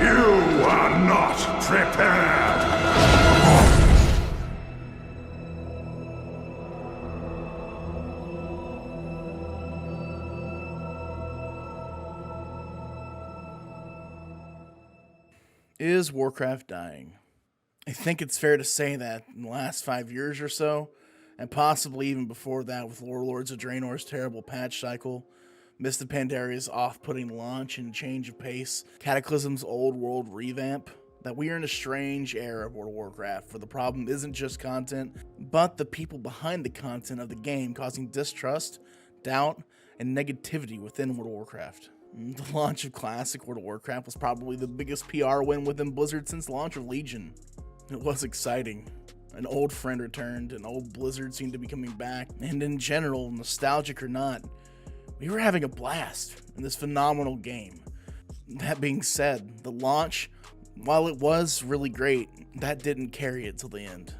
You are not prepared! Is Warcraft dying? I think it's fair to say that in the last 5 years or so, and possibly even before that with Warlords of Draenor's terrible patch cycle, Mist of Pandaria's off-putting launch and change of pace, Cataclysm's old world revamp, that we are in a strange era of World of Warcraft, where the problem isn't just content, but the people behind the content of the game causing distrust, doubt, and negativity within World of Warcraft. The launch of Classic World of Warcraft was probably the biggest PR win within Blizzard since the launch of Legion. It was exciting. An old friend returned, and old Blizzard seemed to be coming back, and in general, nostalgic or not, we were having a blast in this phenomenal game. That being said, the launch, while it was really great, that didn't carry it till the end.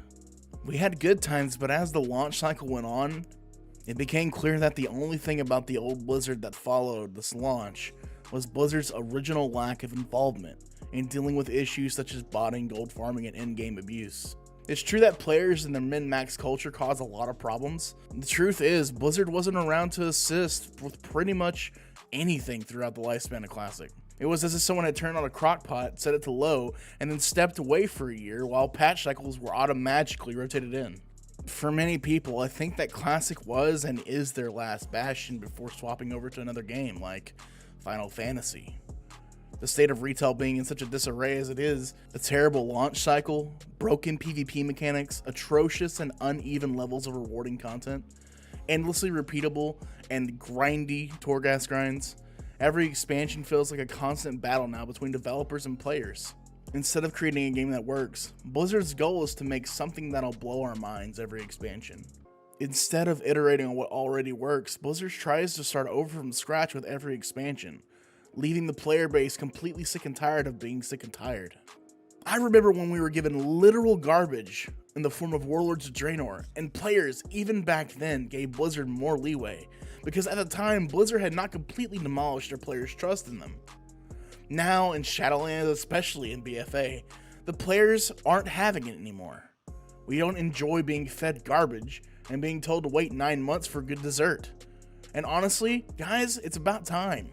We had good times, but as the launch cycle went on, it became clear that the only thing about the old Blizzard that followed this launch was Blizzard's original lack of involvement in dealing with issues such as botting, gold farming, and in-game abuse. It's true that players and their min-max culture cause a lot of problems. The truth is, Blizzard wasn't around to assist with pretty much anything throughout the lifespan of Classic. It was as if someone had turned on a crock pot, set it to low, and then stepped away for a year while patch cycles were automatically rotated in. For many people, I think that Classic was and is their last bastion before swapping over to another game like Final Fantasy. The state of retail being in such a disarray as it is, a terrible launch cycle, broken PvP mechanics, atrocious and uneven levels of rewarding content, endlessly repeatable and grindy Torghast grinds. Every expansion feels like a constant battle now between developers and players. Instead of creating a game that works, Blizzard's goal is to make something that'll blow our minds every expansion. Instead of iterating on what already works, Blizzard tries to start over from scratch with every expansion, leaving the player base completely sick and tired of being sick and tired. I remember when we were given literal garbage in the form of Warlords of Draenor, and players, even back then, gave Blizzard more leeway, because at the time, Blizzard had not completely demolished their players' trust in them. Now, in Shadowlands, especially in BFA, the players aren't having it anymore. We don't enjoy being fed garbage and being told to wait 9 months for good dessert. And honestly, guys, it's about time.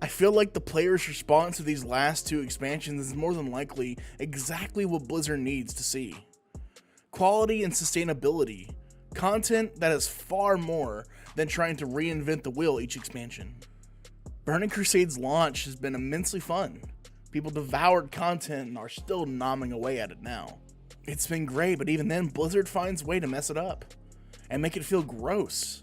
I feel like the players' response to these last 2 expansions is more than likely exactly what Blizzard needs to see. Quality and sustainability. Content that is far more than trying to reinvent the wheel each expansion. Burning Crusade's launch has been immensely fun. People devoured content and are still nomming away at it now. It's been great, but even then, Blizzard finds a way to mess it up and make it feel gross.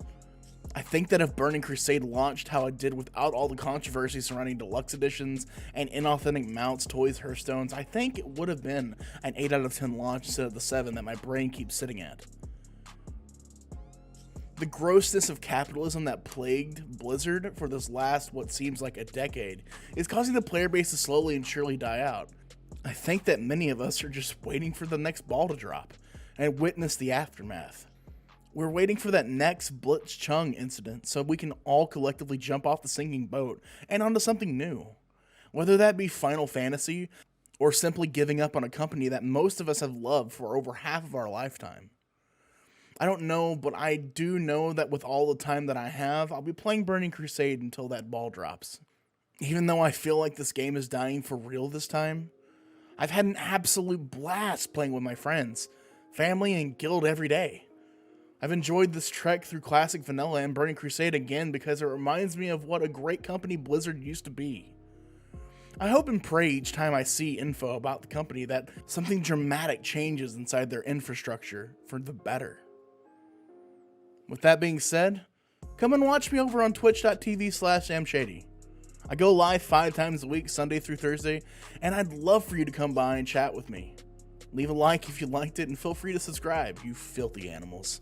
I think that if Burning Crusade launched how it did without all the controversy surrounding deluxe editions and inauthentic mounts, toys, hearthstones, I think it would have been an 8 out of 10 launch instead of the 7 that my brain keeps sitting at. The grossness of capitalism that plagued Blizzard for this last what seems like a decade is causing the player base to slowly and surely die out. I think that many of us are just waiting for the next ball to drop and witness the aftermath. We're waiting for that next Blitzchung incident so we can all collectively jump off the sinking boat and onto something new. Whether that be Final Fantasy or simply giving up on a company that most of us have loved for over half of our lifetime. I don't know, but I do know that with all the time that I have, I'll be playing Burning Crusade until that ball drops. Even though I feel like this game is dying for real this time, I've had an absolute blast playing with my friends, family, and guild every day. I've enjoyed this trek through Classic Vanilla and Burning Crusade again because it reminds me of what a great company Blizzard used to be. I hope and pray each time I see info about the company that something dramatic changes inside their infrastructure for the better. With that being said, come and watch me over on twitch.tv/samshady. I go live 5 times a week, Sunday through Thursday, and I'd love for you to come by and chat with me. Leave a like if you liked it, and feel free to subscribe, you filthy animals.